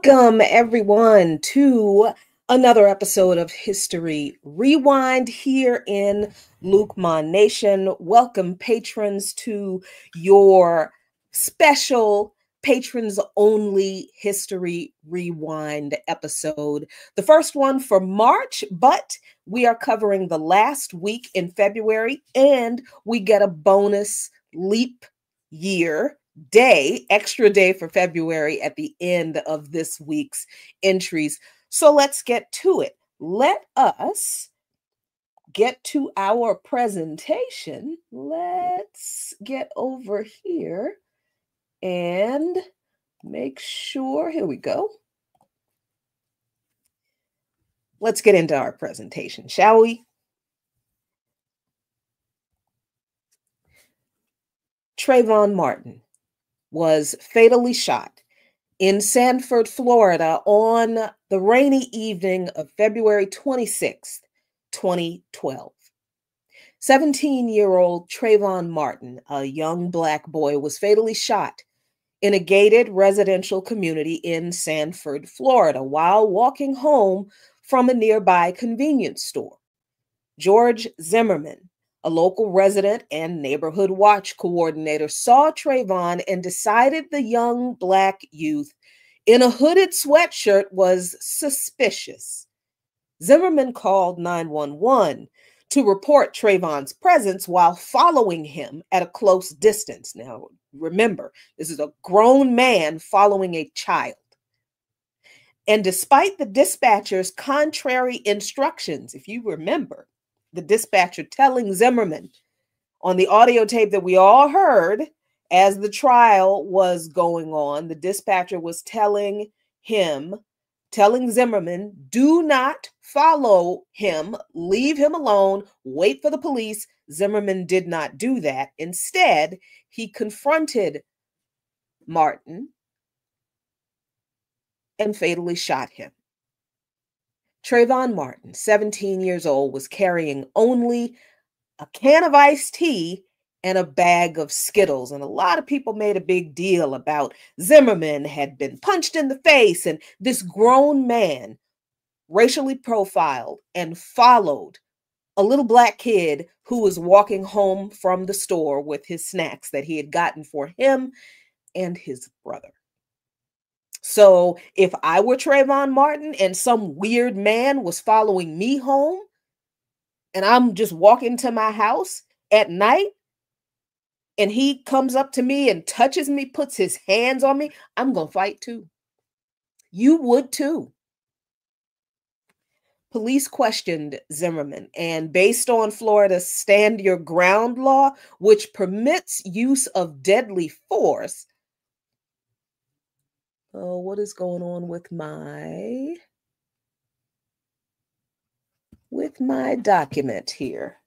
Welcome, everyone, to another episode of History Rewind here in Lukman Nation. Welcome, patrons, to your special patrons-only History Rewind episode. The first one for March, but we are covering the last week in February, and we get a bonus leap year extra day for February at the end of this week's entries. So let's get to it. Let us get to our presentation. Let's get over here and make sure, here we go. Let's get into our presentation, shall we? Trayvon Martin was fatally shot in Sanford, Florida on the rainy evening of February 26th, 2012. 17-year-old Trayvon Martin, a young Black boy, was fatally shot in a gated residential community in Sanford, Florida, while walking home from a nearby convenience store. George Zimmerman, a local resident and neighborhood watch coordinator, saw Trayvon and decided the young Black youth in a hooded sweatshirt was suspicious. Zimmerman called 911 to report Trayvon's presence while following him at a close distance. Now, remember, this is a grown man following a child. And despite the dispatcher's contrary instructions, if you remember, the dispatcher telling Zimmerman on the audio tape that we all heard as the trial was going on, the dispatcher was telling Zimmerman, do not follow him, leave him alone, wait for the police. Zimmerman did not do that. Instead, he confronted Martin and fatally shot him. Trayvon Martin, 17 years old, was carrying only a can of iced tea and a bag of Skittles. And a lot of people made a big deal about Zimmerman had been punched in the face, and this grown man, racially profiled, and followed a little Black kid who was walking home from the store with his snacks that he had gotten for him and his brother. So if I were Trayvon Martin and some weird man was following me home and I'm just walking to my house at night and he comes up to me and touches me, puts his hands on me, I'm going to fight too. You would too. Police questioned Zimmerman, and based on Florida's Stand Your Ground law, which permits use of deadly force. Oh, what is going on with my document here?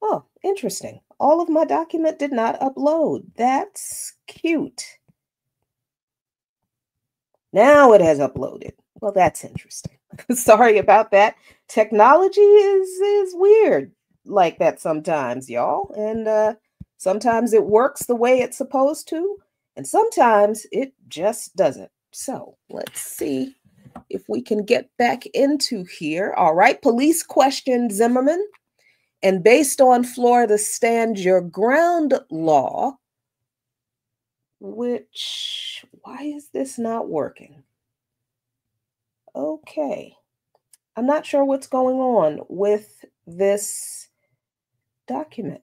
Oh, interesting. All of my document did not upload. That's cute. Now it has uploaded. Well, that's interesting. Sorry about that. Technology is weird like that sometimes, y'all. And sometimes it works the way it's supposed to, and sometimes it just doesn't. So let's see if we can get back into here. All right. Police questioned Zimmerman, and based on Florida's Stand Your Ground law, which, why is this not working? Okay. I'm not sure what's going on with this document.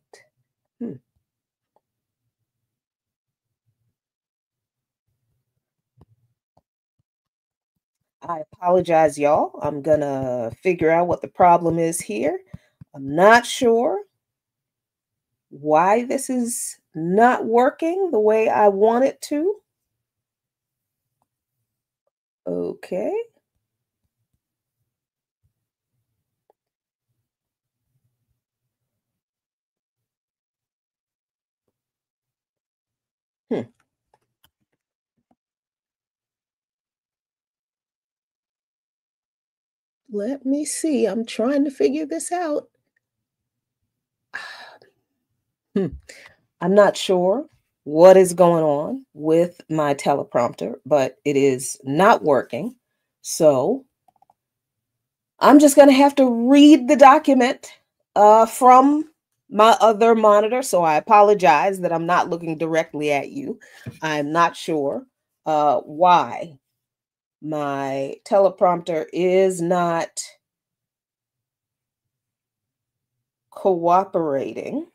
I apologize, y'all. I'm gonna figure out what the problem is here. I'm not sure why this is not working the way I want it to. Okay. Let me see. I'm trying to figure this out. I'm not sure what is going on with my teleprompter, but it is not working. So I'm just going to have to read the document from my other monitor. So I apologize that I'm not looking directly at you. I'm not sure why my teleprompter is not cooperating.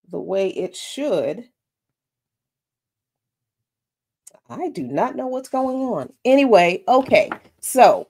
The way it should. I do not know what's going on. Anyway, okay, so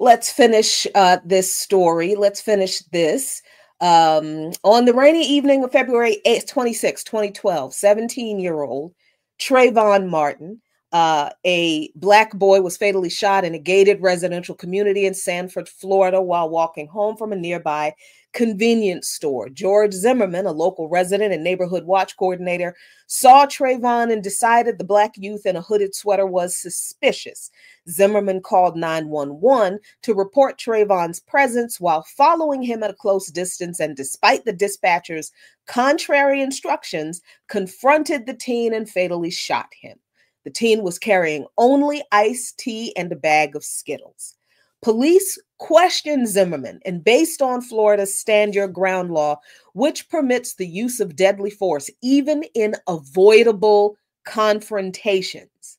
let's finish this story. Let's finish this. On the rainy evening of February 8th, 26, 2012, 17-year-old Trayvon Martin, a Black boy, was fatally shot in a gated residential community in Sanford, Florida, while walking home from a nearby convenience store. George Zimmerman, a local resident and neighborhood watch coordinator, saw Trayvon and decided the Black youth in a hooded sweater was suspicious. Zimmerman called 911 to report Trayvon's presence while following him at a close distance, and despite the dispatcher's contrary instructions, confronted the teen and fatally shot him. The teen was carrying only iced tea and a bag of Skittles. Police questioned Zimmerman, and based on Florida's Stand Your Ground law, which permits the use of deadly force even in avoidable confrontations,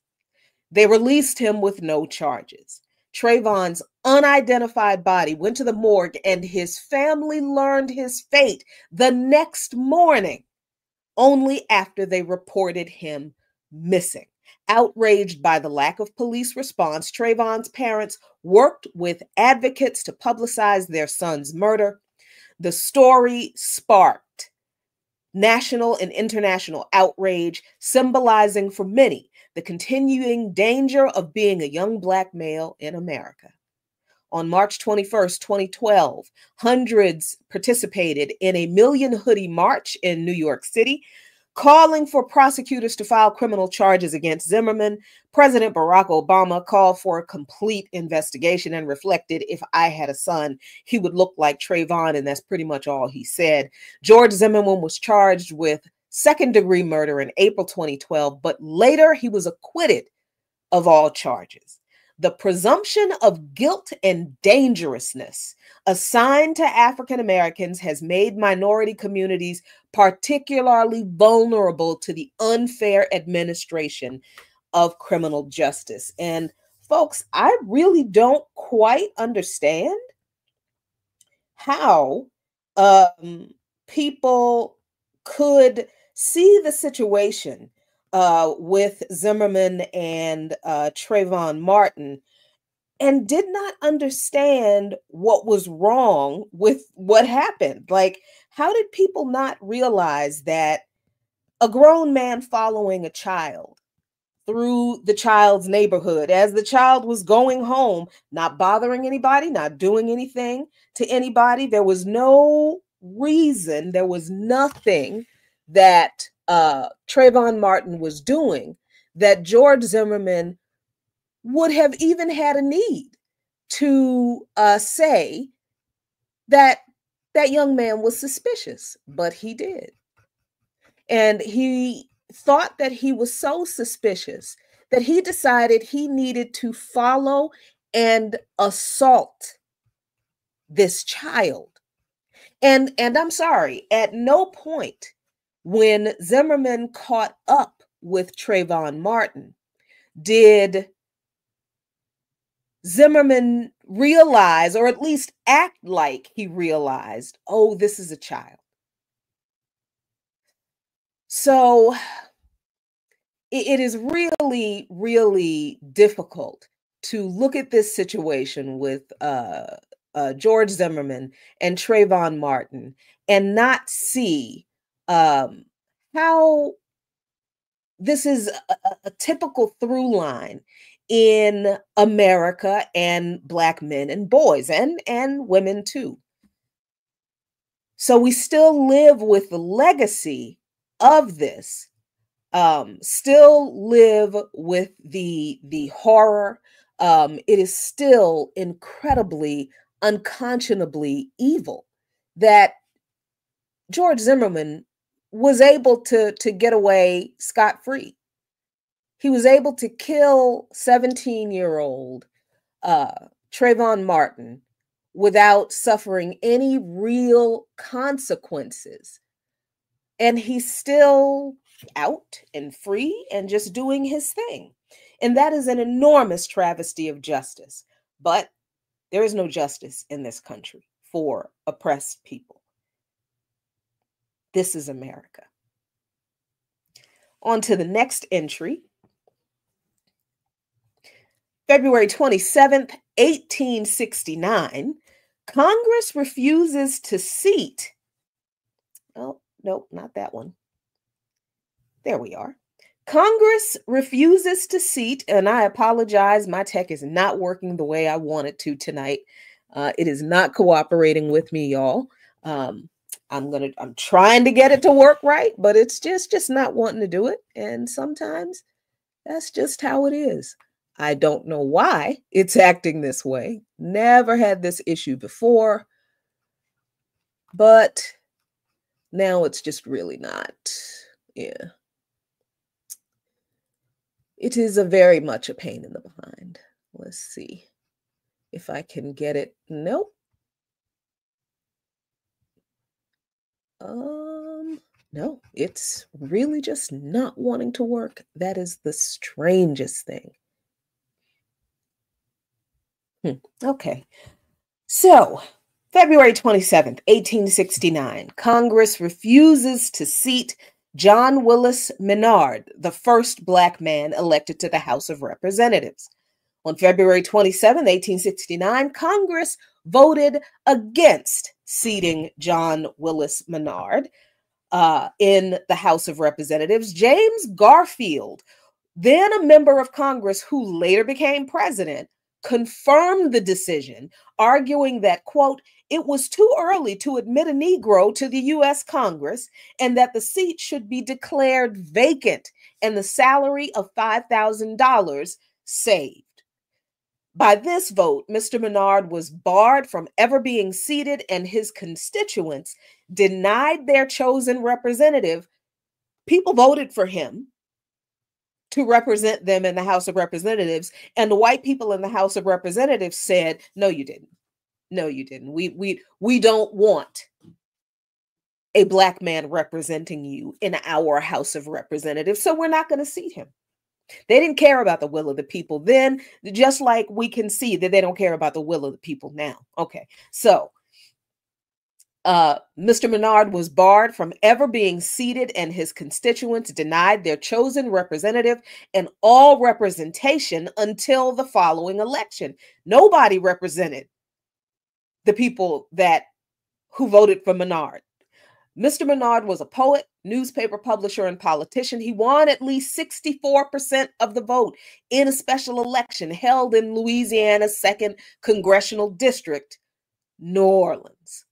they released him with no charges. Trayvon's unidentified body went to the morgue, and his family learned his fate the next morning, only after they reported him missing. Outraged by the lack of police response, Trayvon's parents worked with advocates to publicize their son's murder. The story sparked national and international outrage, symbolizing for many the continuing danger of being a young Black male in America. On March 21st, 2012, hundreds participated in a Million Hoodie March in New York City, calling for prosecutors to file criminal charges against Zimmerman. President Barack Obama called for a complete investigation and reflected, "If I had a son, he would look like Trayvon," and that's pretty much all he said. George Zimmerman was charged with second-degree murder in April 2012, but later he was acquitted of all charges. The presumption of guilt and dangerousness assigned to African Americans has made minority communities particularly vulnerable to the unfair administration of criminal justice. And folks, I really don't quite understand how people could see the situation with Zimmerman and Trayvon Martin and did not understand what was wrong with what happened. Like, how did people not realize that a grown man following a child through the child's neighborhood as the child was going home, not bothering anybody, not doing anything to anybody? There was no reason, there was nothing that Trayvon Martin was doing that George Zimmerman would have even had a need to say that that young man was suspicious, but he did. And he thought that he was so suspicious that he decided he needed to follow and assault this child. And I'm sorry, at no point when Zimmerman caught up with Trayvon Martin did Zimmerman realize, or at least act like he realized, oh, this is a child. So it is really, really difficult to look at this situation with George Zimmerman and Trayvon Martin and not see how this is a typical through line in America and Black men and boys and women too. So we still live with the legacy of this, still live with the horror. It is still incredibly, unconscionably evil that George Zimmerman was able to get away scot-free. He was able to kill 17-year-old Trayvon Martin without suffering any real consequences. And he's still out and free and just doing his thing. And that is an enormous travesty of justice. But there is no justice in this country for oppressed people. This is America. On to the next entry. February 27th, 1869, Congress refuses to seat. Oh, nope, not that one. There we are. Congress refuses to seat, and I apologize, my tech is not working the way I want it to tonight. It is not cooperating with me, y'all. I'm trying to get it to work right, but it's just not wanting to do it. And sometimes that's just how it is. I don't know why it's acting this way. Never had this issue before, but now it's just really not. Yeah. It is very much a pain in the behind. Let's see if I can get it. Nope. No, it's really just not wanting to work. That is the strangest thing. Okay. So, February 27th, 1869, Congress refuses to seat John Willis Menard, the first Black man elected to the House of Representatives. On February 27, 1869, Congress voted against seating John Willis Menard in the House of Representatives. James Garfield, then a member of Congress who later became president, confirmed the decision, arguing that, quote, it was too early to admit a Negro to the U.S. Congress and that the seat should be declared vacant and the salary of $5,000 saved. By this vote, Mr. Menard was barred from ever being seated, and his constituents denied their chosen representative. People voted for him to represent them in the House of Representatives, and the white people in the House of Representatives said, no, you didn't. No, you didn't. We don't want a Black man representing you in our House of Representatives, so we're not going to seat him. They didn't care about the will of the people then, just like we can see that they don't care about the will of the people now. Okay, so Mr. Menard was barred from ever being seated, and his constituents denied their chosen representative and all representation until the following election. Nobody represented the people who voted for Menard. Mr. Menard was a poet, newspaper publisher, and politician. He won at least 64% of the vote in a special election held in Louisiana's 2nd Congressional District, New Orleans,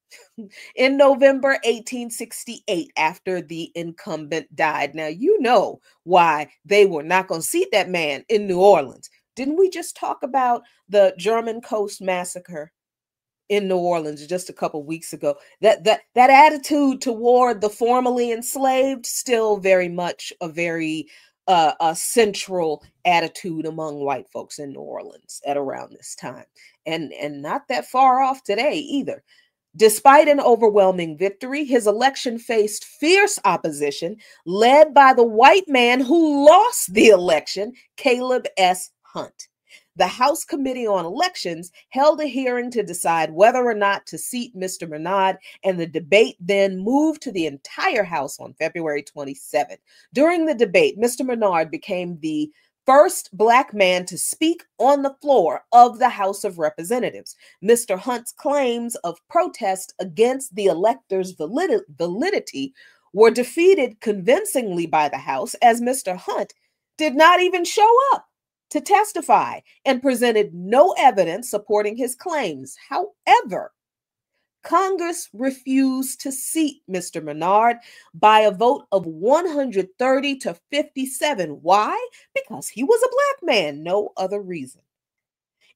in November 1868, after the incumbent died. Now, you know why they were not going to seat that man in New Orleans. Didn't we just talk about the German Coast Massacre in New Orleans just a couple weeks ago? That attitude toward the formerly enslaved, still very much a central attitude among white folks in New Orleans at around this time, and not that far off today either. Despite an overwhelming victory, his election faced fierce opposition led by the white man who lost the election, Caleb S. Hunt. The House Committee on Elections held a hearing to decide whether or not to seat Mr. Menard, and the debate then moved to the entire House on February 27th. During the debate, Mr. Menard became the first Black man to speak on the floor of the House of Representatives. Mr. Hunt's claims of protest against the elector's validity were defeated convincingly by the House, as Mr. Hunt did not even show up to testify and presented no evidence supporting his claims. However, Congress refused to seat Mr. Menard by a vote of 130 to 57. Why? Because he was a Black man, no other reason.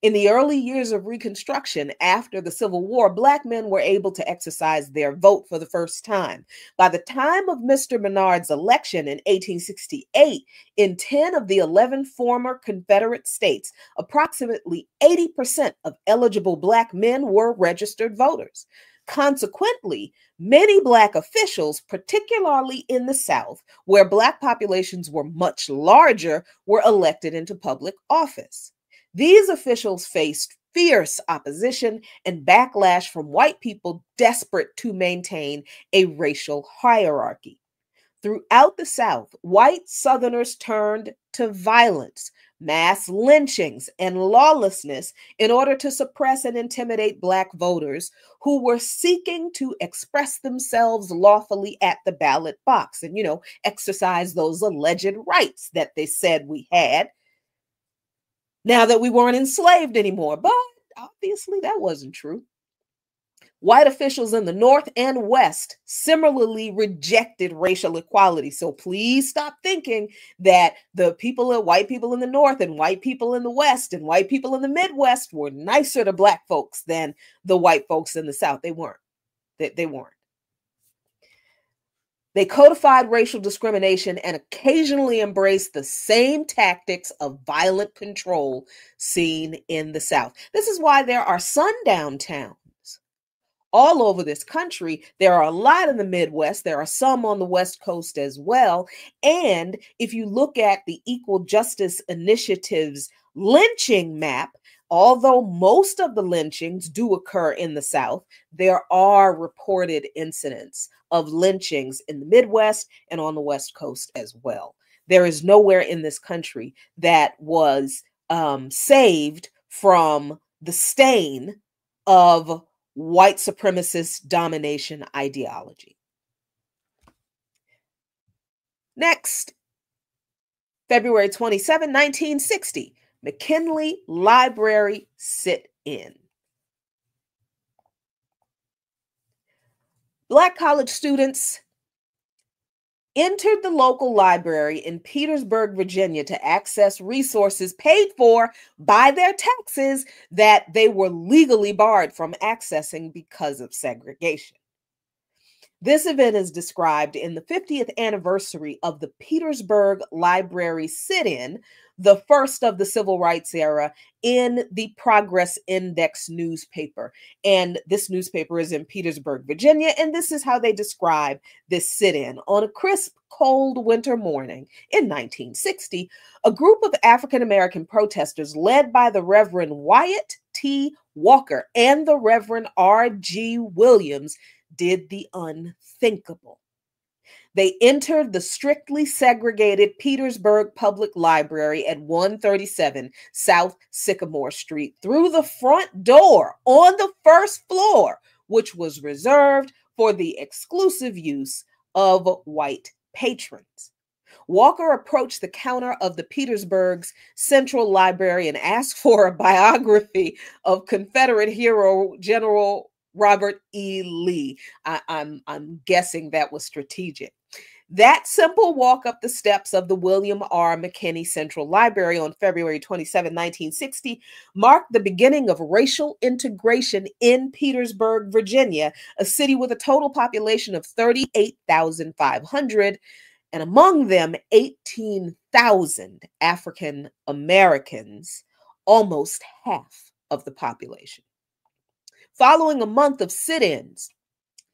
In the early years of Reconstruction after the Civil War, Black men were able to exercise their vote for the first time. By the time of Mr. Menard's election in 1868, in 10 of the 11 former Confederate states, approximately 80% of eligible Black men were registered voters. Consequently, many Black officials, particularly in the South, where Black populations were much larger, were elected into public office. These officials faced fierce opposition and backlash from white people desperate to maintain a racial hierarchy. Throughout the South, white Southerners turned to violence, mass lynchings, and lawlessness in order to suppress and intimidate Black voters who were seeking to express themselves lawfully at the ballot box and, exercise those alleged rights that they said we had, now that we weren't enslaved anymore. But obviously that wasn't true. White officials in the North and West similarly rejected racial equality. So please stop thinking that white people in the North and white people in the West and white people in the Midwest were nicer to Black folks than the white folks in the South. They weren't. They weren't. They codified racial discrimination and occasionally embraced the same tactics of violent control seen in the South. This is why there are sundown towns all over this country. There are a lot in the Midwest. There are some on the West Coast as well. And if you look at the Equal Justice Initiative's lynching map, although most of the lynchings do occur in the South, there are reported incidents of lynchings in the Midwest and on the West Coast as well. There is nowhere in this country that was saved from the stain of white supremacist domination ideology. Next, February 27, 1960, McKinley Library sit-in. Black college students entered the local library in Petersburg, Virginia, to access resources paid for by their taxes that they were legally barred from accessing because of segregation. This event is described in the 50th anniversary of the Petersburg Library sit-in, the first of the civil rights era, in the Progress Index newspaper. And this newspaper is in Petersburg, Virginia, and this is how they describe this sit-in. On a crisp, cold winter morning in 1960, a group of African-American protesters led by the Reverend Wyatt T. Walker and the Reverend R.G. Williams did the unthinkable. They entered the strictly segregated Petersburg Public Library at 137 South Sycamore Street through the front door on the first floor, which was reserved for the exclusive use of white patrons. Walker approached the counter of the Petersburg's Central Library and asked for a biography of Confederate hero General Robert E. Lee. I'm guessing that was strategic. That simple walk up the steps of the William R. McKinney Central Library on February 27, 1960, marked the beginning of racial integration in Petersburg, Virginia, a city with a total population of 38,500, and among them 18,000 African Americans, almost half of the population. Following a month of sit-ins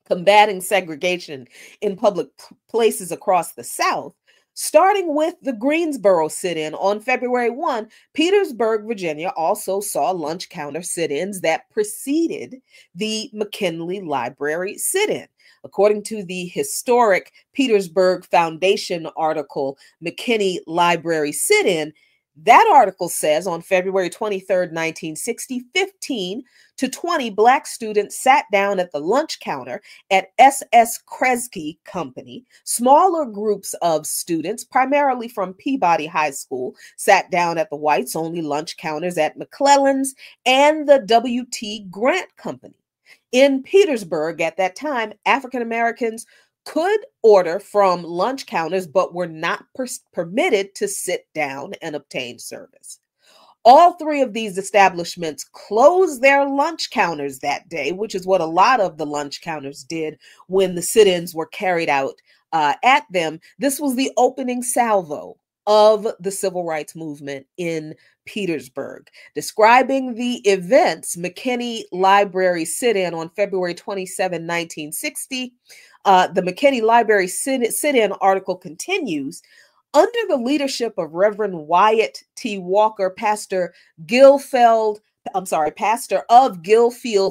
combating segregation in public places across the South, starting with the Greensboro sit-in on February 1, Petersburg, Virginia also saw lunch counter sit-ins that preceded the McKinley Library sit-in. According to the historic Petersburg Foundation article, McKinney Library Sit-In, that article says on February 23, 1960, 15 to 20 Black students sat down at the lunch counter at S.S. Kresge Company. Smaller groups of students, primarily from Peabody High School, sat down at the whites-only lunch counters at McClellan's and the W.T. Grant Company. In Petersburg at that time, African Americans could order from lunch counters, but were not permitted to sit down and obtain service. All three of these establishments closed their lunch counters that day, which is what a lot of the lunch counters did when the sit-ins were carried out at them. This was the opening salvo of the civil rights movement in Petersburg. Describing the events, McKinney Library sit-in on February 27, 1960, the McKinney Library sit-in article continues. Under the leadership of Reverend Wyatt T. Walker, pastor of Gillfield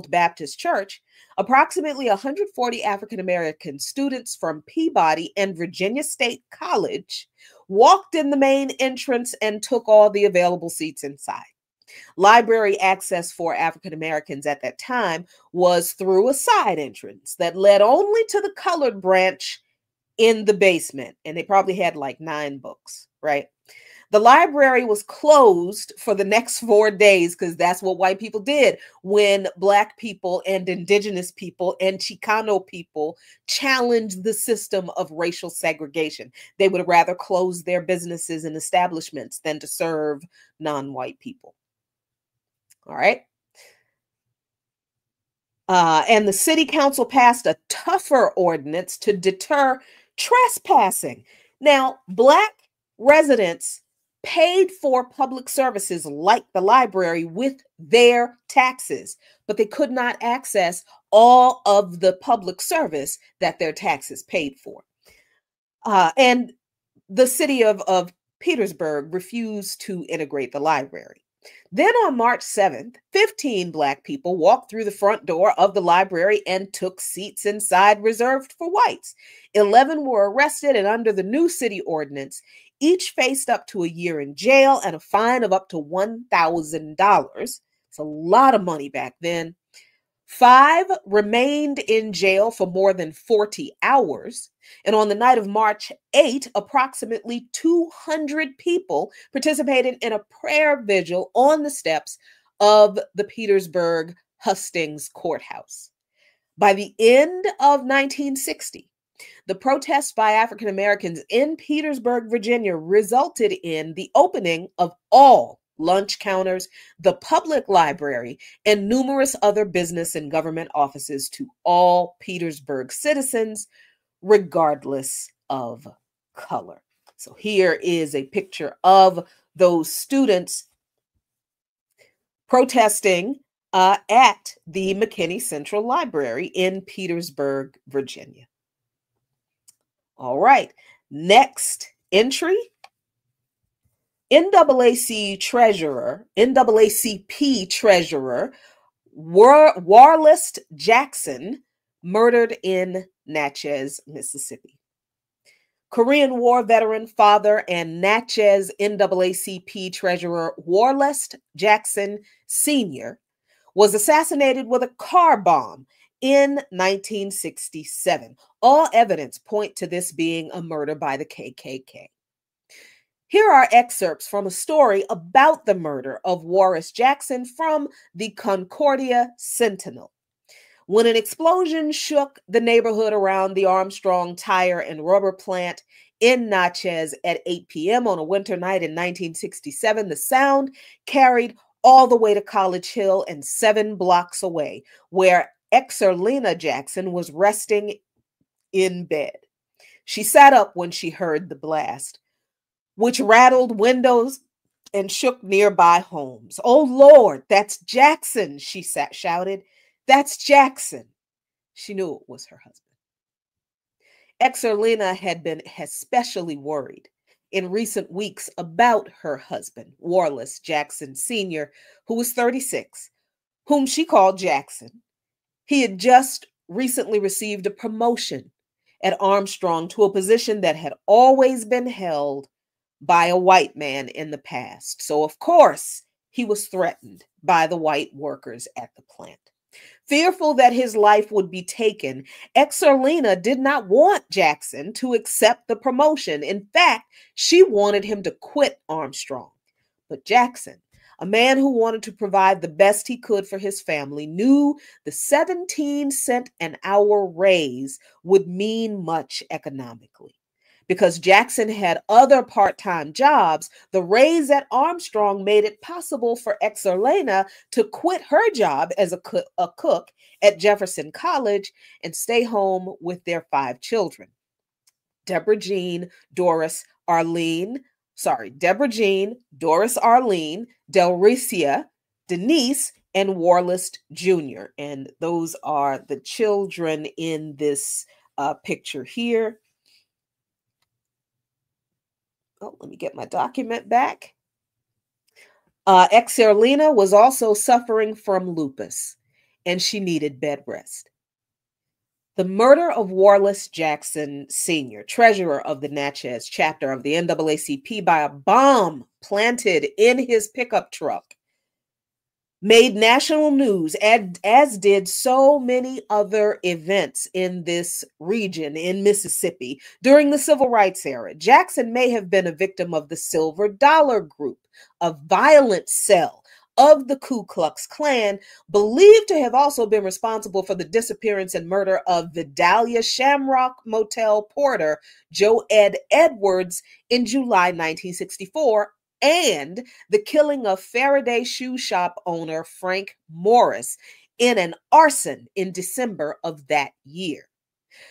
Baptist Church, approximately 140 African American students from Peabody and Virginia State College walked in the main entrance and took all the available seats inside. Library access for African Americans at that time was through a side entrance that led only to the colored branch in the basement, and they probably had like 9 books, right? The library was closed for the next 4 days because that's what white people did when Black people and Indigenous people and Chicano people challenged the system of racial segregation. They would rather close their businesses and establishments than to serve non-white people. All right. And the city council passed a tougher ordinance to deter trespassing. Now, Black residents paid for public services like the library with their taxes, but they could not access all of the public service that their taxes paid for. And the city of Petersburg refused to integrate the library. Then on March 7th, 15 Black people walked through the front door of the library and took seats inside reserved for whites. 11 were arrested, and under the new city ordinance, each faced up to a year in jail and a fine of up to $1,000. It's a lot of money back then. 5 remained in jail for more than 40 hours. And on the night of March 8, approximately 200 people participated in a prayer vigil on the steps of the Petersburg Hustings Courthouse. By the end of 1960, the protests by African Americans in Petersburg, Virginia, resulted in the opening of all lunch counters, the public library, and numerous other business and government offices to all Petersburg citizens, regardless of color. So here is a picture of those students protesting at the McKinney Central Library in Petersburg, Virginia. All right, next entry. NAACP treasurer Warlist Jackson murdered in Natchez, Mississippi. Korean War veteran, father, and Natchez NAACP treasurer Warless Jackson Sr. was assassinated with a car bomb in 1967. All evidence point to this being a murder by the KKK. Here are excerpts from a story about the murder of Warless Jackson from the Concordia Sentinel. When an explosion shook the neighborhood around the Armstrong Tire and Rubber Plant in Natchez at 8 p.m. on a winter night in 1967, the sound carried all the way to College Hill and 7 blocks away, where Exerlina Jackson was resting in bed. She sat up when she heard the blast, which rattled windows and shook nearby homes. "Oh, Lord, that's Jackson," she shouted. "That's Jackson." She knew it was her husband. Exerlina had been especially worried in recent weeks about her husband, Warless Jackson Sr., who was 36, whom she called Jackson. He had just recently received a promotion at Armstrong to a position that had always been held by a white man in the past. So, of course, he was threatened by the white workers at the plant. Fearful that his life would be taken, Exerlina did not want Jackson to accept the promotion. In fact, she wanted him to quit Armstrong. But Jackson, a man who wanted to provide the best he could for his family, knew the 17-cent an hour raise would mean much economically. Because Jackson had other part-time jobs, the raise at Armstrong made it possible for Exerlina to quit her job as a cook at Jefferson College and stay home with their 5 children. Deborah Jean, Doris Arlene, Delricia, Denise, and Warless Jr. And those are the children in this picture here. Oh, let me get my document back. Exerlina was also suffering from lupus, and she needed bed rest. The murder of Warless Jackson Sr., treasurer of the Natchez chapter of the NAACP, by a bomb planted in his pickup truck, made national news, as did so many other events in this region in Mississippi during the Civil Rights era. Jackson may have been a victim of the Silver Dollar Group, a violent cell of the Ku Klux Klan, believed to have also been responsible for the disappearance and murder of Vidalia Shamrock Motel porter Joe Ed Edwards in July 1964, and the killing of Faraday shoe shop owner Frank Morris in an arson in December of that year.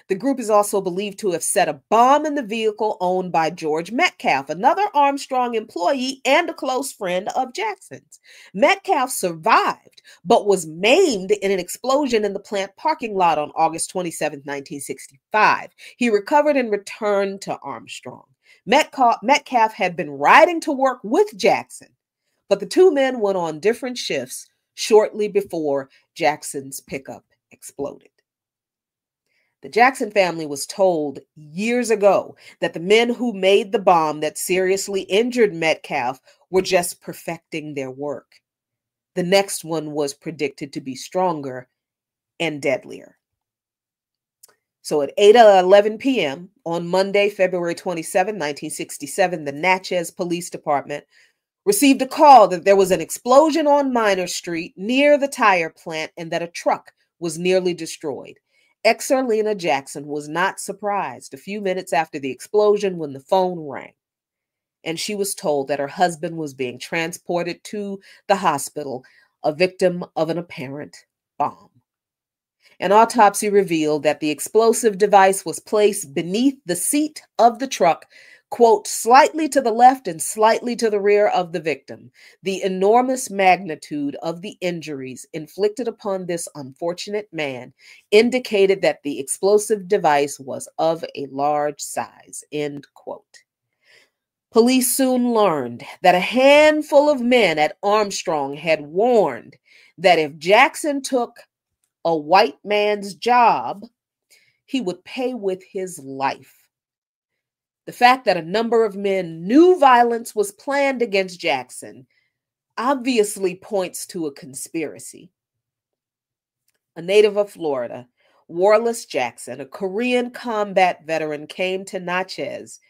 The group is also believed to have set a bomb in the vehicle owned by George Metcalf, another Armstrong employee and a close friend of Jackson's. Metcalf survived, but was maimed in an explosion in the plant parking lot on August 27, 1965. He recovered and returned to Armstrong. Metcalf had been riding to work with Jackson, but the two men went on different shifts shortly before Jackson's pickup exploded. The Jackson family was told years ago that the men who made the bomb that seriously injured Metcalf were just perfecting their work. The next one was predicted to be stronger and deadlier. So at 8:11 p.m. on Monday, February 27, 1967, the Natchez Police Department received a call that there was an explosion on Minor Street near the tire plant and that a truck was nearly destroyed. Exerlina Jackson was not surprised a few minutes after the explosion when the phone rang, and she was told that her husband was being transported to the hospital, a victim of an apparent bomb. An autopsy revealed that the explosive device was placed beneath the seat of the truck, quote, slightly to the left and slightly to the rear of the victim. The enormous magnitude of the injuries inflicted upon this unfortunate man indicated that the explosive device was of a large size, end quote. Police soon learned that a handful of men at Armstrong had warned that if Jackson took a white man's job, he would pay with his life. The fact that a number of men knew violence was planned against Jackson obviously points to a conspiracy. A native of Florida, Wallace Jackson, a Korean combat veteran, came to Natchez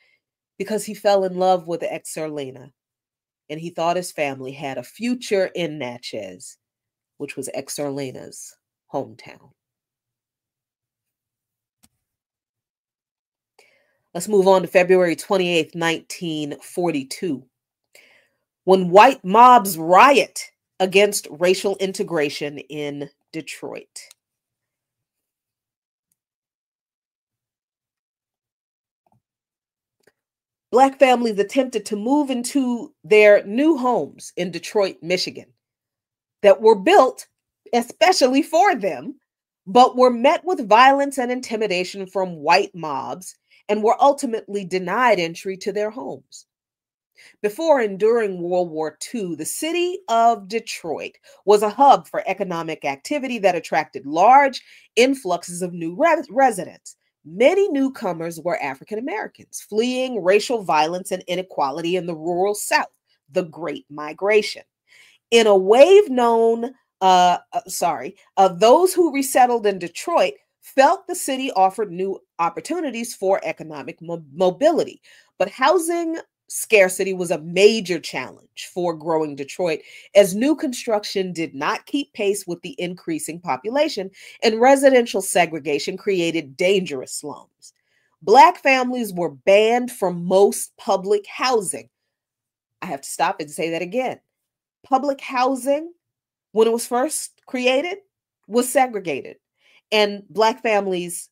because he fell in love with Exarlena, and he thought his family had a future in Natchez, which was Exarlena's hometown. Let's move on to February 28th, 1942, when white mobs riot against racial integration in Detroit. Black families attempted to move into their new homes in Detroit, Michigan, that were built especially for them, but were met with violence and intimidation from white mobs and were ultimately denied entry to their homes. Before and during World War II, the city of Detroit was a hub for economic activity that attracted large influxes of new residents. Many newcomers were African Americans, fleeing racial violence and inequality in the rural South, the Great Migration. In a wave known, those who resettled in Detroit felt the city offered new opportunities for economic mobility, but housing scarcity was a major challenge for growing Detroit, as new construction did not keep pace with the increasing population, and residential segregation created dangerous slums. Black families were banned from most public housing. I have to stop and say that again. Public housing, when it was first created, was segregated, and Black families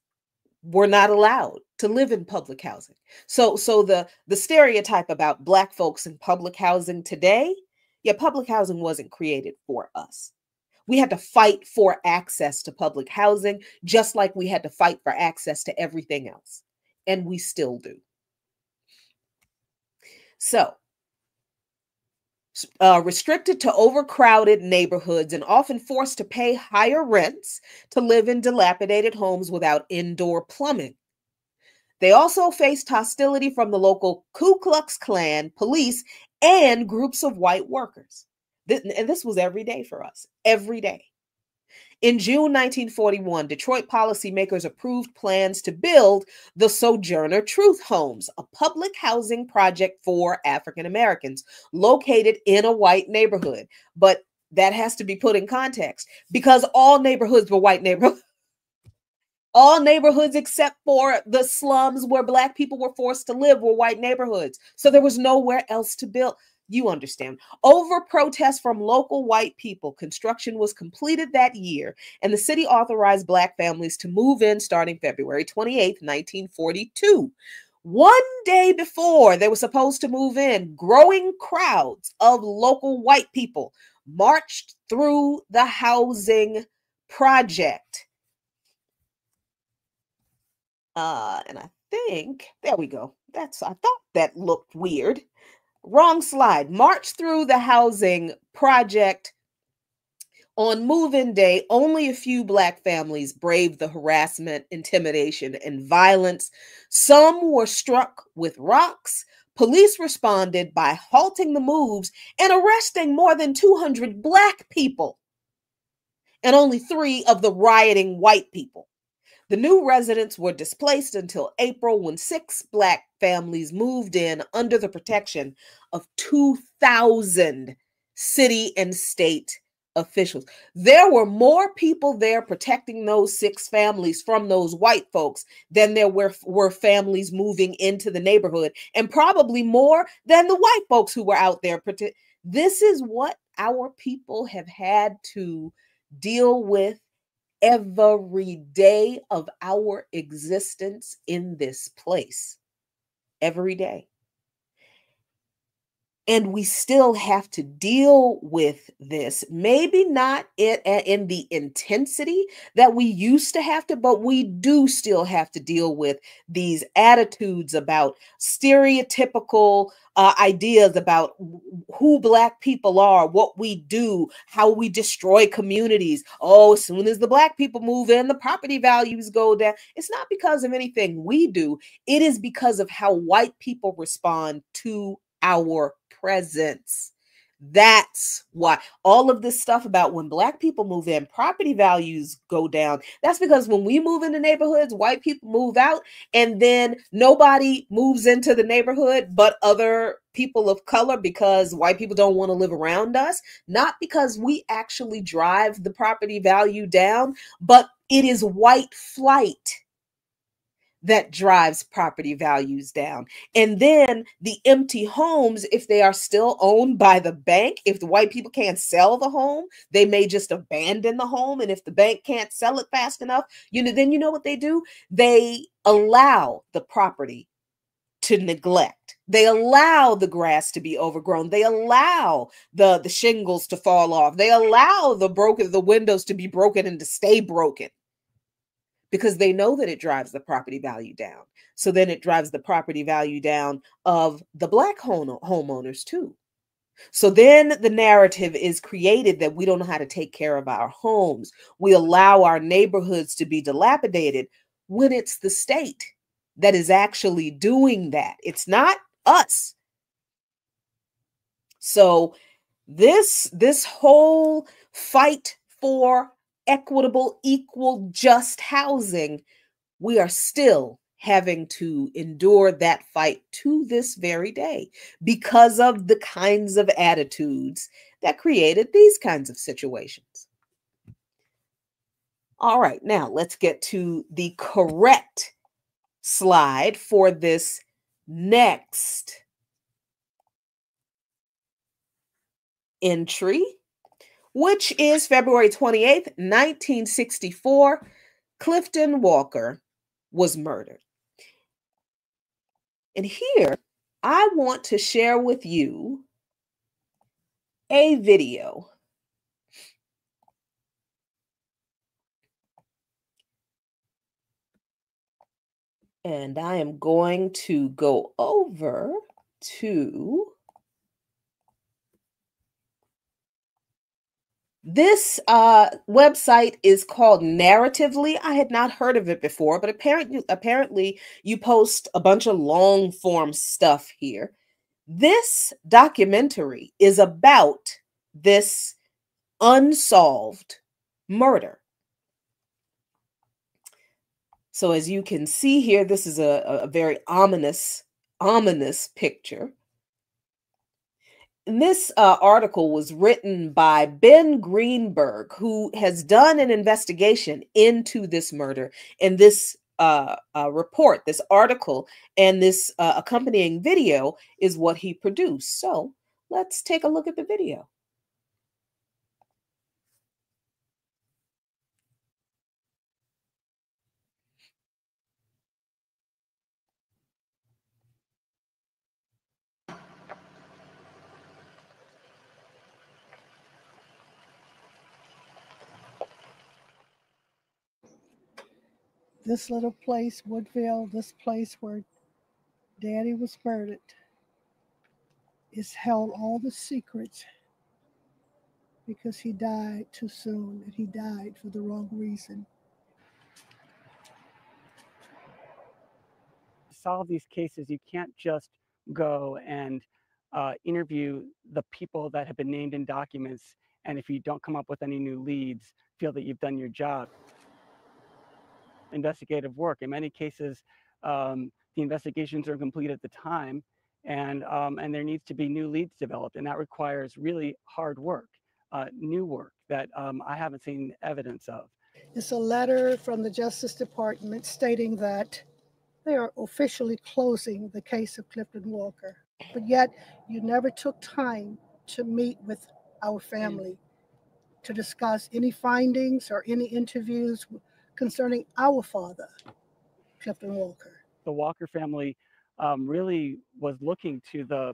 were not allowed to live in public housing. So the stereotype about Black folks in public housing today, yeah, public housing wasn't created for us. We had to fight for access to public housing, just like we had to fight for access to everything else. And we still do. So, restricted to overcrowded neighborhoods and often forced to pay higher rents to live in dilapidated homes without indoor plumbing. They also faced hostility from the local Ku Klux Klan, police, and groups of white workers. And this was every day for us, every day. In June 1941, Detroit policymakers approved plans to build the Sojourner Truth Homes, a public housing project for African Americans located in a white neighborhood. But that has to be put in context, because all neighborhoods were white neighborhoods. All neighborhoods except for the slums where Black people were forced to live were white neighborhoods. So there was nowhere else to build. You understand. Over protests from local white people, construction was completed that year, and the city authorized Black families to move in starting February 28th, 1942. One day before they were supposed to move in, growing crowds of local white people marched through the housing project. And I think, there we go. I thought that looked weird. Wrong slide. March through the housing project. On move-in day, only a few Black families braved the harassment, intimidation, and violence. Some were struck with rocks. Police responded by halting the moves and arresting more than 200 Black people, and only 3 of the rioting white people. The new residents were displaced until April, when 6 Black families moved in under the protection of 2,000 city and state officials. There were more people there protecting those 6 families from those white folks than there were families moving into the neighborhood, and probably more than the white folks who were out there. This is what our people have had to deal with every day of our existence in this place. Every day. And we still have to deal with this, maybe not in the intensity that we used to have to, but we do still have to deal with these attitudes about stereotypical ideas about who Black people are, what we do, how we destroy communities. Oh, as soon as the Black people move in, the property values go down. It's not because of anything we do, it is because of how white people respond to our presence. That's why all of this stuff about when Black people move in, property values go down. That's because when we move into neighborhoods, white people move out, and then nobody moves into the neighborhood but other people of color because white people don't want to live around us. Not because we actually drive the property value down, but it is white flight that drives property values down. And then the empty homes, if they are still owned by the bank, if the white people can't sell the home, they may just abandon the home. And if the bank can't sell it fast enough, then you know what they do? They allow the property to neglect. They allow the grass to be overgrown. They allow the shingles to fall off. They allow the windows to be broken and to stay broken, because they know that it drives the property value down. So then it drives the property value down of the Black homeowners too. So then the narrative is created that we don't know how to take care of our homes. We allow our neighborhoods to be dilapidated when it's the state that is actually doing that. It's not us. So this whole fight for equitable, equal, just housing, we are still having to endure that fight to this very day because of the kinds of attitudes that created these kinds of situations. All right, now let's get to the correct slide for this next entry, which is February 28th, 1964. Clifton Walker was murdered. And here, I want to share with you a video. And I am going to go over to this website is called Narratively. I had not heard of it before, but apparently you post a bunch of long form stuff here. This documentary is about this unsolved murder. So as you can see here, this is a very ominous picture. And this article was written by Ben Greenberg, who has done an investigation into this murder. And this report, this article, and this accompanying video is what he produced. So let's take a look at the video. This little place, Woodville, this place where Daddy was murdered, it's held all the secrets because he died too soon and he died for the wrong reason. To solve these cases, you can't just go and interview the people that have been named in documents, and if you don't come up with any new leads, feel that you've done your job. Investigative work. In many cases, the investigations are complete at the time, and there needs to be new leads developed, and that requires really hard work, new work that I haven't seen evidence of. It's a letter from the Justice Department stating that they are officially closing the case of Clifton Walker, but yet you never took time to meet with our family to discuss any findings or any interviews concerning our father, Clifton Walker. The Walker family really was looking to the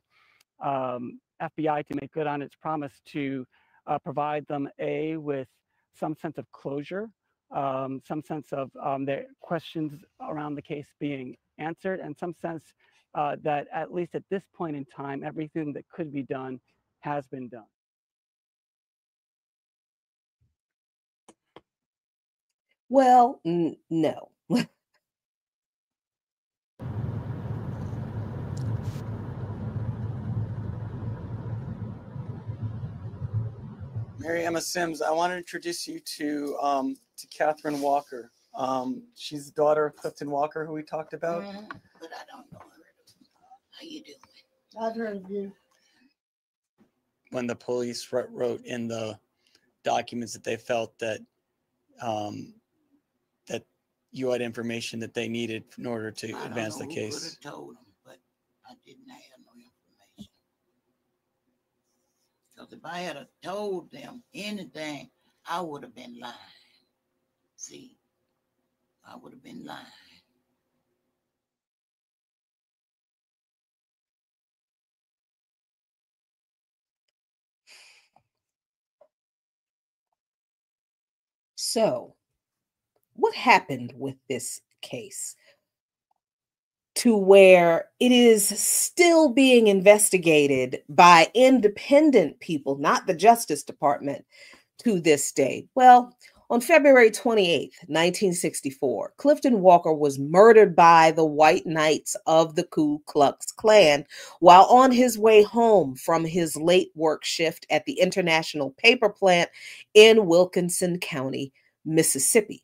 FBI to make good on its promise to provide them with some sense of closure, some sense of their questions around the case being answered, and some sense that at least at this point in time, everything that could be done has been done. Well, no. Mary Emma Sims, I want to introduce you to Catherine Walker. She's the daughter of Clifton Walker, who we talked about. But I don't know her. How you doing? I've heard of you. When the police wrote in the documents that they felt that that you had information that they needed in order to advance the case. I would have told them, but I didn't have no information. Because if I had told them anything, I would have been lying. See, I would have been lying. So, what happened with this case to where it is still being investigated by independent people, not the Justice Department, to this day? Well, on February 28th, 1964, Clifton Walker was murdered by the White Knights of the Ku Klux Klan while on his way home from his late work shift at the International Paper Plant in Wilkinson County, Mississippi.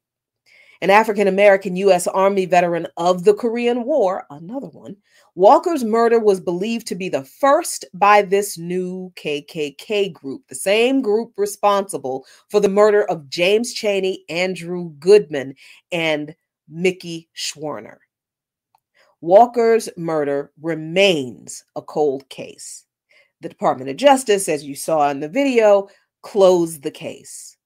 An African-American U.S. Army veteran of the Korean War, another one, Walker's murder was believed to be the first by this new KKK group, the same group responsible for the murder of James Chaney, Andrew Goodman, and Mickey Schwerner. Walker's murder remains a cold case. The Department of Justice, as you saw in the video, closed the case.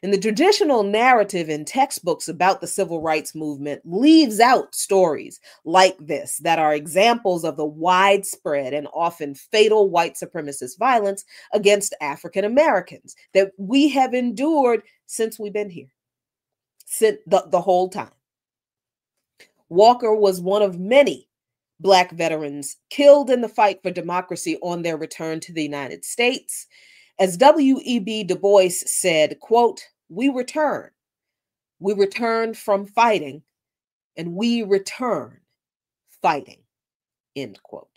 And the traditional narrative in textbooks about the civil rights movement leaves out stories like this that are examples of the widespread and often fatal white supremacist violence against African Americans that we have endured since we've been here, since the whole time. Walker was one of many Black veterans killed in the fight for democracy on their return to the United States. As W.E.B. Du Bois said, quote, we return from fighting, and we return fighting, end quote.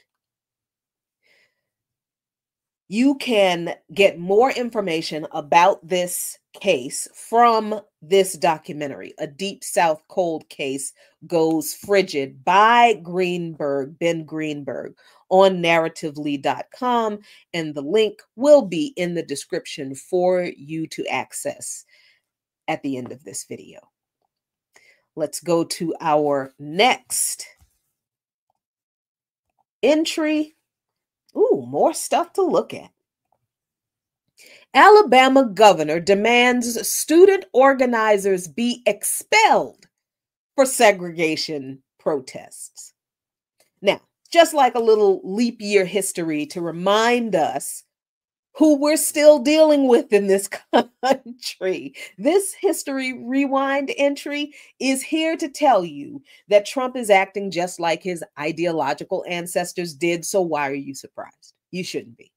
You can get more information about this case from this documentary, A Deep South Cold Case Goes Frigid by Ben Greenberg, on narratively.com, and the link will be in the description for you to access at the end of this video. Let's go to our next entry. Ooh, more stuff to look at. Alabama governor demands student organizers be expelled for segregation protests. Now, just like a little leap year history to remind us who we're still dealing with in this country, this history rewind entry is here to tell you that Trump is acting just like his ideological ancestors did. So why are you surprised? You shouldn't be.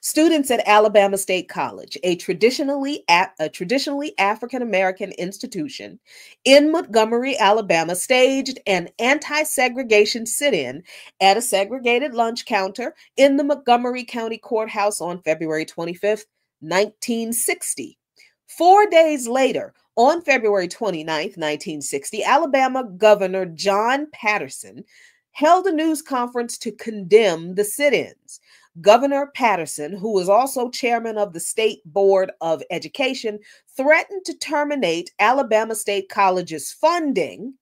Students at Alabama State College, a traditionally African-American institution in Montgomery, Alabama, staged an anti-segregation sit-in at a segregated lunch counter in the Montgomery County Courthouse on February 25th, 1960. 4 days later, on February 29th, 1960, Alabama Governor John Patterson held a news conference to condemn the sit-ins. Governor Patterson, who was also chairman of the State Board of Education, threatened to terminate Alabama State College's funding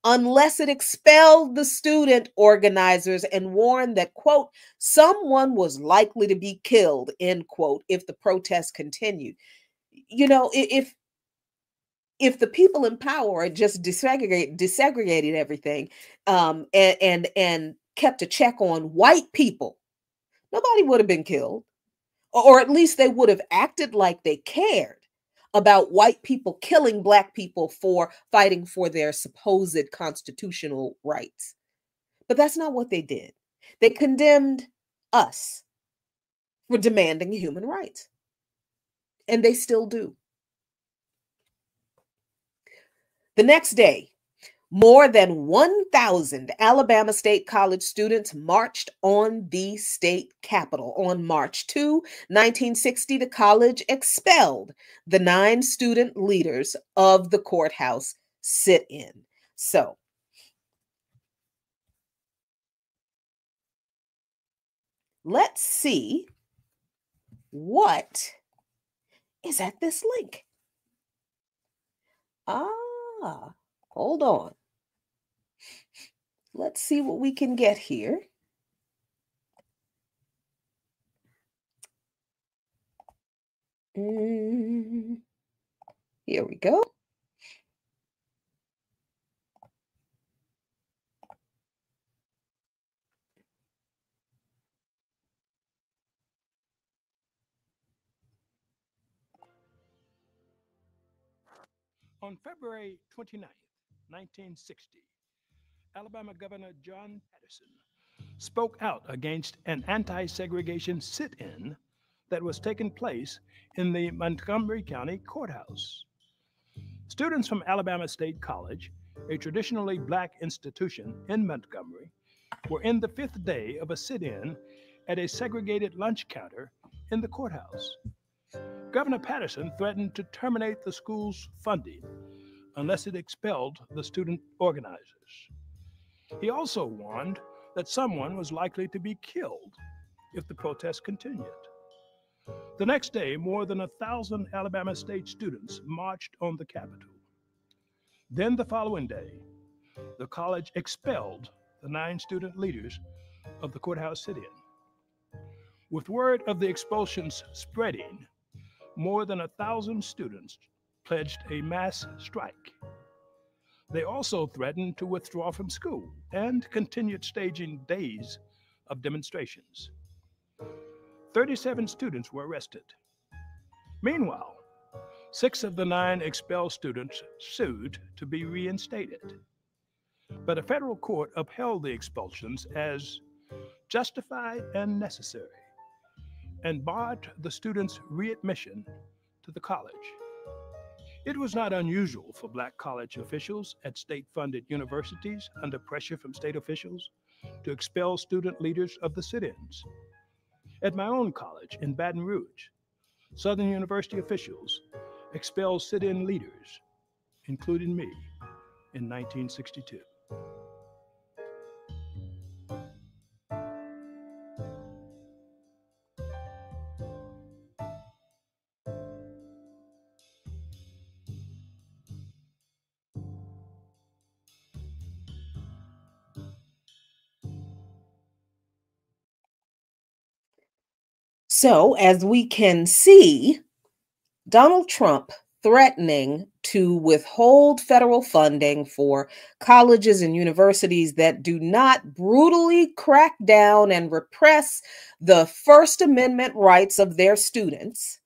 unless it expelled the student organizers and warned that, quote, someone was likely to be killed, end quote, if the protests continued. You know, if the people in power had just desegregated everything and kept a check on white people nobody would have been killed. Or at least they would have acted like they cared about white people killing Black people for fighting for their supposed constitutional rights. But that's not what they did. They condemned us for demanding human rights. And they still do. The next day, more than 1,000 Alabama State College students marched on the state capitol. On March 2, 1960, the college expelled the 9 student leaders of the courthouse sit-in. So, let's see what is at this link. Hold on. Let's see what we can get here. Here we go. On February 29, 1960, Alabama Governor John Patterson spoke out against an anti-segregation sit-in that was taking place in the Montgomery County Courthouse. Students from Alabama State College, a traditionally Black institution in Montgomery, were in the 5th day of a sit-in at a segregated lunch counter in the courthouse. Governor Patterson threatened to terminate the school's funding unless it expelled the student organizers. He also warned that someone was likely to be killed if the protest continued. The next day, more than 1,000 Alabama State students marched on the Capitol. Then the following day, the college expelled the 9 student leaders of the courthouse sit-in. With word of the expulsions spreading, more than 1,000 students pledged a mass strike. They also threatened to withdraw from school and continued staging days of demonstrations. 37 students were arrested. Meanwhile, 6 of the 9 expelled students sued to be reinstated. But a federal court upheld the expulsions as justified and necessary and barred the students' readmission to the college. It was not unusual for Black college officials at state-funded universities under pressure from state officials to expel student leaders of the sit-ins. At my own college in Baton Rouge, Southern University officials expelled sit-in leaders, including me, in 1962. So, as we can see, Donald Trump threatening to withhold federal funding for colleges and universities that do not brutally crack down and repress the First Amendment rights of their students.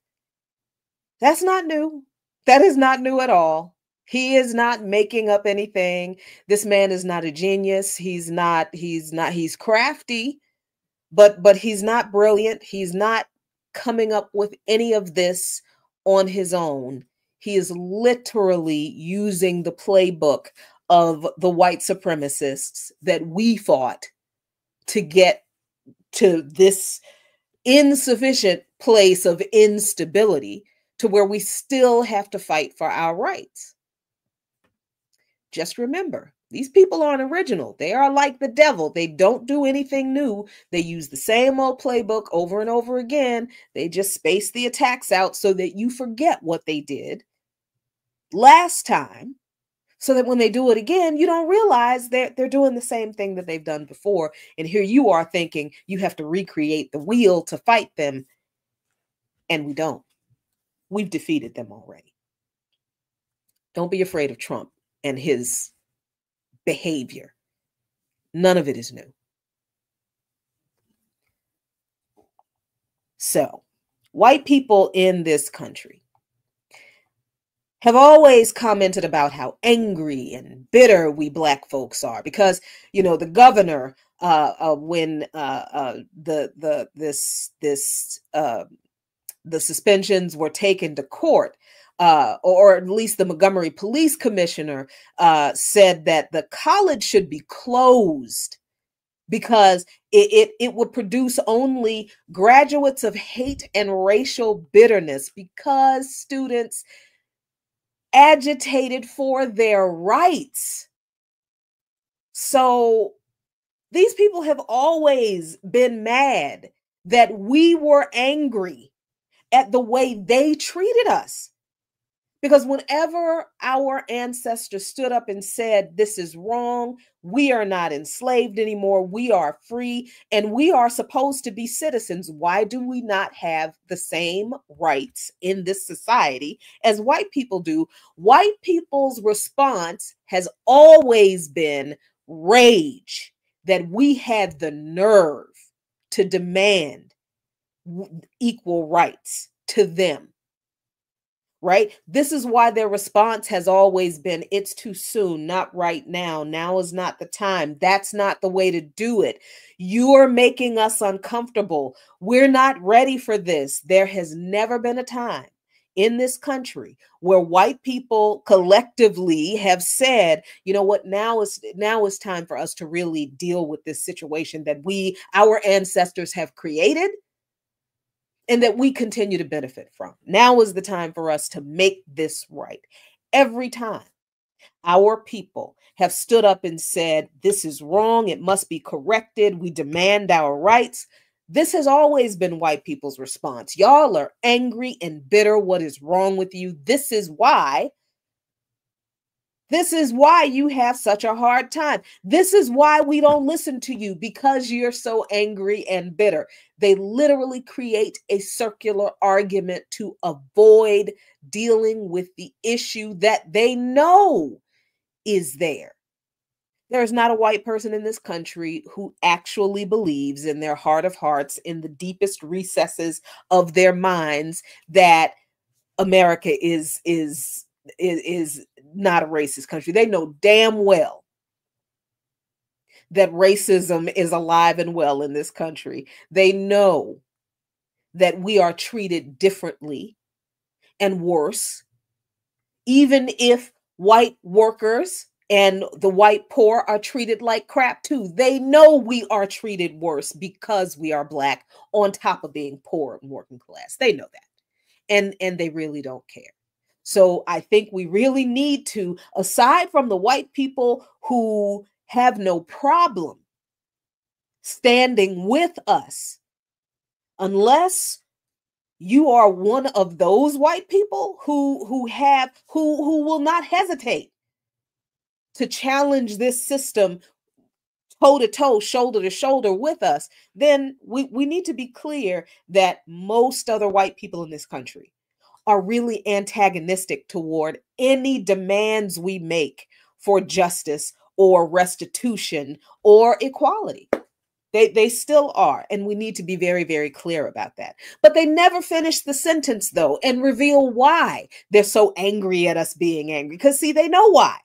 That's not new. That is not new at all. He is not making up anything. This man is not a genius. He's crafty, but he's not brilliant. He's not coming up with any of this on his own. He is literally using the playbook of the white supremacists that we fought to get to this insufficient place of instability to where we still have to fight for our rights. Just remember, these people aren't original. They are like the devil. They don't do anything new. They use the same old playbook over and over again. They just space the attacks out so that you forget what they did last time, so that when they do it again, you don't realize they're doing the same thing that they've done before. And here you are thinking you have to recreate the wheel to fight them. And we don't. We've defeated them already. Don't be afraid of Trump and his behavior. None of it is new. So, white people in this country have always commented about how angry and bitter we Black folks are because, you know, the governor, when the suspensions were taken to court, or at least the Montgomery Police Commissioner said that the college should be closed because it would produce only graduates of hate and racial bitterness because students agitated for their rights. So these people have always been mad that we were angry at the way they treated us. Because whenever our ancestors stood up and said, this is wrong, we are not enslaved anymore, we are free, and we are supposed to be citizens, why do we not have the same rights in this society as white people do? White people's response has always been rage, that we had the nerve to demand equal rights to them. Right? This is why their response has always been, it's too soon, not right now. Now is not the time. That's not the way to do it. You're making us uncomfortable. We're not ready for this. There has never been a time in this country where white people collectively have said, you know what, now is time for us to really deal with this situation that our ancestors have created and that we continue to benefit from. Now is the time for us to make this right. Every time our people have stood up and said, this is wrong, it must be corrected, we demand our rights, this has always been white people's response. Y'all are angry and bitter. What is wrong with you? This is why you have such a hard time. This is why we don't listen to you, because you're so angry and bitter. They literally create a circular argument to avoid dealing with the issue that they know is there. There is not a white person in this country who actually believes in their heart of hearts, in the deepest recesses of their minds, that America is not a racist country. They know damn well that racism is alive and well in this country. They know that we are treated differently and worse, even if white workers and the white poor are treated like crap too. They know we are treated worse because we are Black, on top of being poor and working class. They know that. And they really don't care. So I think we really need to, aside from the white people who have no problem standing with us, unless you are one of those white people who will not hesitate to challenge this system toe to toe, shoulder to shoulder with us, then we need to be clear that most other white people in this country are really antagonistic toward any demands we make for justice or restitution or equality. They still are, and we need to be very, very clear about that. But they never finish the sentence, though, and reveal why they're so angry at us being angry. Because, see, they know why.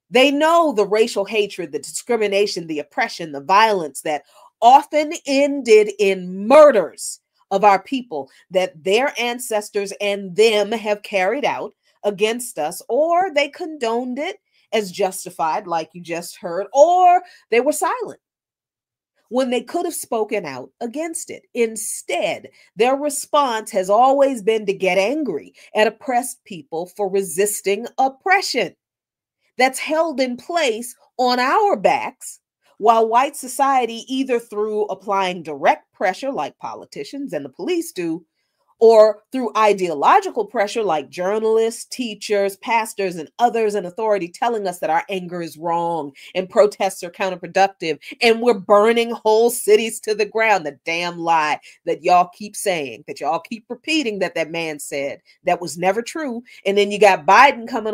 They know the racial hatred, the discrimination, the oppression, the violence that often ended in murders of our people that their ancestors and them have carried out against us, or they condoned it as justified, like you just heard, or they were silent when they could have spoken out against it. Instead, their response has always been to get angry at oppressed people for resisting oppression that's held in place on our backs, while white society, either through applying direct pressure like politicians and the police do, or through ideological pressure like journalists, teachers, pastors, and others in authority telling us that our anger is wrong and protests are counterproductive and we're burning whole cities to the ground. The damn lie that y'all keep saying, that y'all keep repeating that man said, that was never true. And then you got Biden coming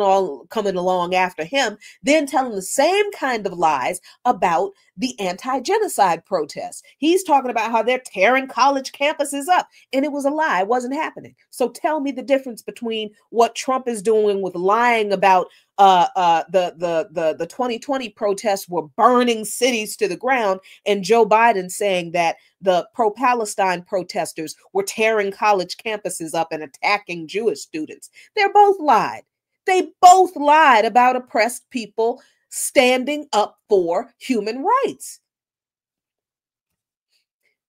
along after him, then telling the same kind of lies about the anti-genocide protests. He's talking about how they're tearing college campuses up, and it was a lie. It wasn't happening. So tell me the difference between what Trump is doing with lying about the 2020 protests were burning cities to the ground, and Joe Biden saying that the pro-Palestine protesters were tearing college campuses up and attacking Jewish students. They're both lied. They both lied about oppressed people standing up for human rights.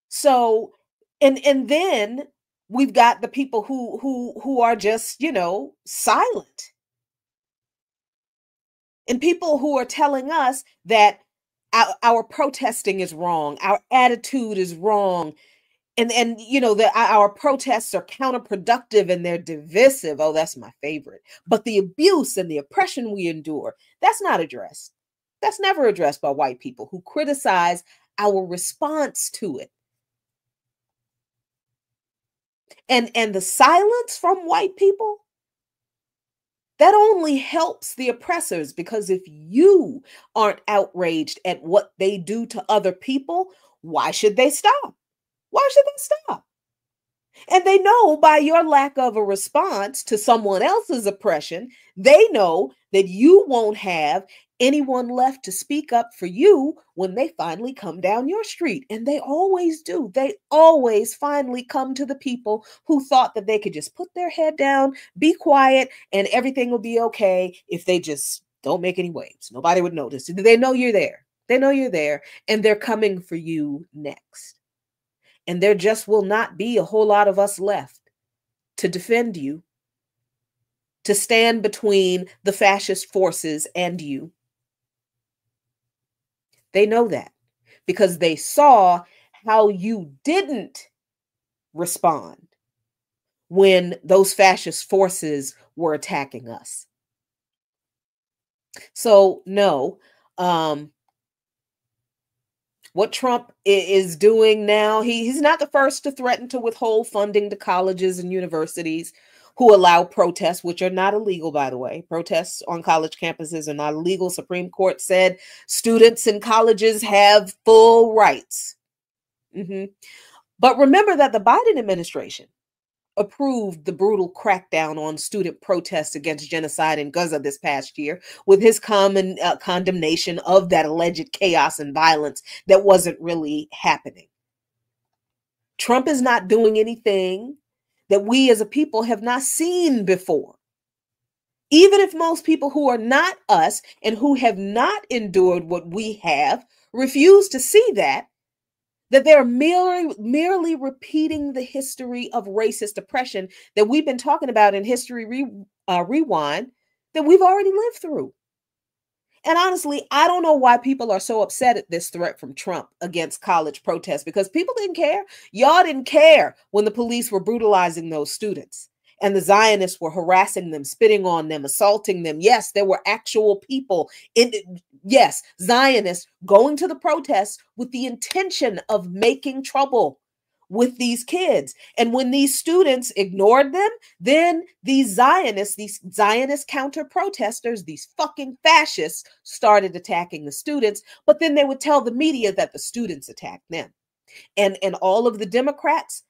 So, and then we've got the people who are just, you know, silent. And people who are telling us that our protesting is wrong, our attitude is wrong, and you know that our protests are counterproductive and they're divisive. Oh, that's my favorite. But the abuse and the oppression we endure, that's not addressed. That's never addressed by white people who criticize our response to it. And the silence from white people, that only helps the oppressors, because if you aren't outraged at what they do to other people, why should they stop? Why should they stop? And they know by your lack of a response to someone else's oppression, they know that you won't have anyone left to speak up for you when they finally come down your street. And they always do. They always finally come to the people who thought that they could just put their head down, be quiet, and everything will be okay if they just don't make any waves. Nobody would notice. They know you're there. They know you're there, and they're coming for you next. And there just will not be a whole lot of us left to defend you, to stand between the fascist forces and you. They know that because they saw how you didn't respond when those fascist forces were attacking us. So no, what Trump is doing now, he's not the first to threaten to withhold funding to colleges and universities who allow protests, which are not illegal, by the way. Protests on college campuses are not illegal. Supreme Court said students in colleges have full rights. But remember that the Biden administration approved the brutal crackdown on student protests against genocide in Gaza this past year, with his common condemnation of that alleged chaos and violence that wasn't really happening. Trump is not doing anything that we as a people have not seen before. Even if most people who are not us and who have not endured what we have refuse to see that they're merely repeating the history of racist oppression that we've been talking about in History Rewind that we've already lived through. And honestly, I don't know why people are so upset at this threat from Trump against college protests, because people didn't care. Y'all didn't care when the police were brutalizing those students and the Zionists were harassing them, spitting on them, assaulting them. Yes, there were actual people yes, Zionists going to the protests with the intention of making trouble with these kids. And when these students ignored them, then these Zionist counter protesters, these fucking fascists, started attacking the students. But then they would tell the media that the students attacked them. And all of the Democrats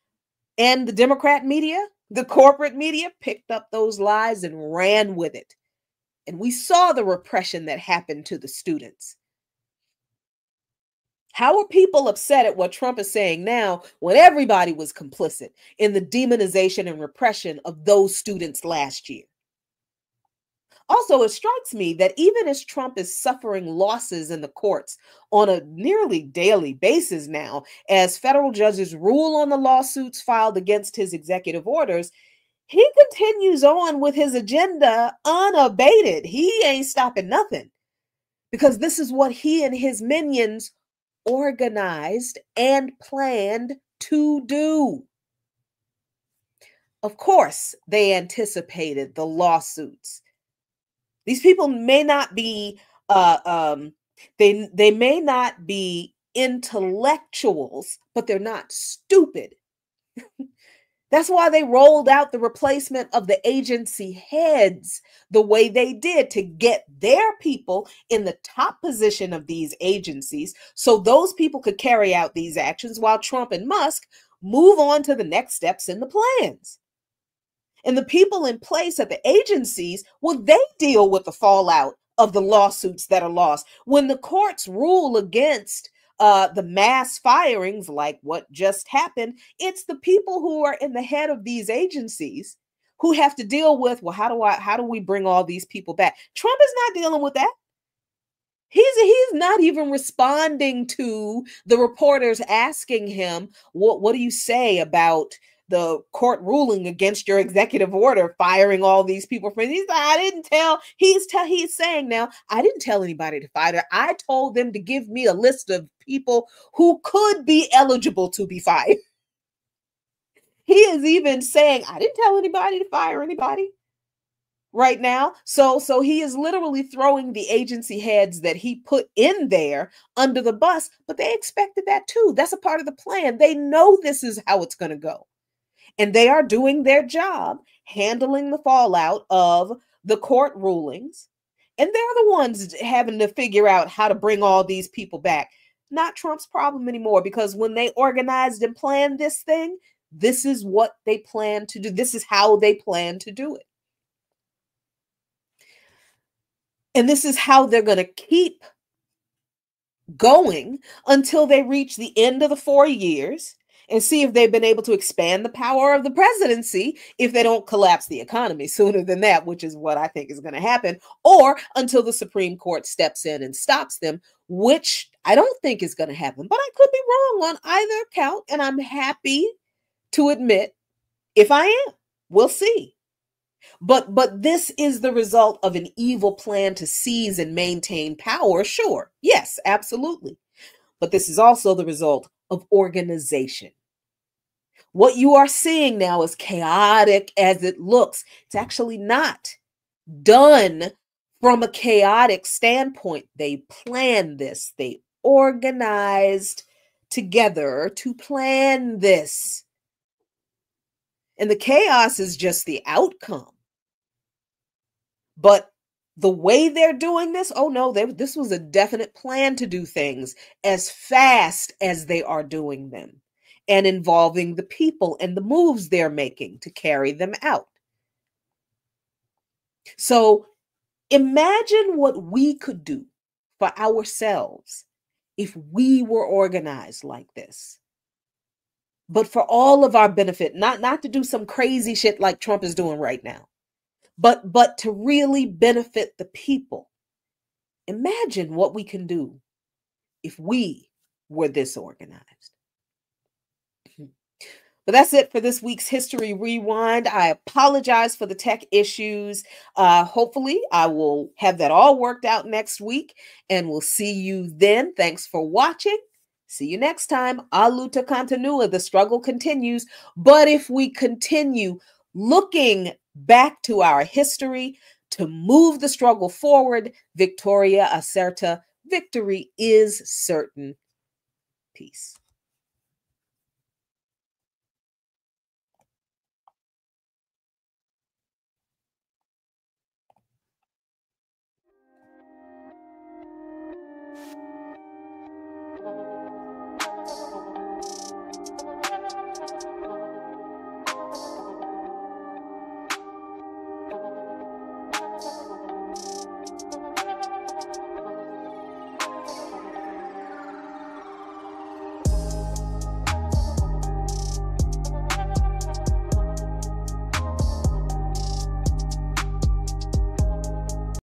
and the Democrat media, the corporate media, picked up those lies and ran with it. And we saw the repression that happened to the students. How are people upset at what Trump is saying now when everybody was complicit in the demonization and repression of those students last year? Also, it strikes me that even as Trump is suffering losses in the courts on a nearly daily basis now, as federal judges rule on the lawsuits filed against his executive orders, he continues on with his agenda unabated. He ain't stopping nothing, because this is what he and his minions organized and planned to do. Of course, they anticipated the lawsuits. These people may not be they may not be intellectuals, but they're not stupid. That's why they rolled out the replacement of the agency heads the way they did, to get their people in the top position of these agencies so those people could carry out these actions while Trump and Musk move on to the next steps in the plans. And the people in place at the agencies, well, they deal with the fallout of the lawsuits that are lost. When the courts rule against the mass firings like what just happened, it's the people who are in the head of these agencies who have to deal with, well, how do we bring all these people back? Trump is not dealing with that. He's not even responding to the reporters asking him, what do you say about the court ruling against your executive order firing all these people from? He's like, I didn't tell. He's saying now, I didn't tell anybody to fire. I told them to give me a list of people who could be eligible to be fired. He is even saying, I didn't tell anybody to fire anybody right now. So he is literally throwing the agency heads that he put in there under the bus, but they expected that too. That's a part of the plan. They know this is how it's going to go. And they are doing their job, handling the fallout of the court rulings. And they're the ones having to figure out how to bring all these people back. Not Trump's problem anymore, because when they organized and planned this thing, this is what they plan to do. This is how they plan to do it. And this is how they're going to keep going until they reach the end of the 4 years and see if they've been able to expand the power of the presidency if they don't collapse the economy sooner than that, which is what I think is going to happen, or until the Supreme Court steps in and stops them, which I don't think is going to happen. But I could be wrong on either account, and I'm happy to admit if I am. We'll see. But this is the result of an evil plan to seize and maintain power, sure. Yes, absolutely. But this is also the result of organization. What you are seeing now, is chaotic as it looks, it's actually not done from a chaotic standpoint. They planned this. They organized together to plan this. And the chaos is just the outcome. But the way they're doing this, oh no, this was a definite plan to do things as fast as they are doing them, and involving the people and the moves they're making to carry them out. So imagine what we could do for ourselves if we were organized like this. But for all of our benefit, not to do some crazy shit like Trump is doing right now, but to really benefit the people. Imagine what we can do if we were this organized. But that's it for this week's History Rewind. I apologize for the tech issues. Hopefully, I will have that all worked out next week, and we'll see you then. Thanks for watching. See you next time. A luta continua. The struggle continues. But if we continue looking back to our history to move the struggle forward, Victoria Acerta, victory is certain. Peace.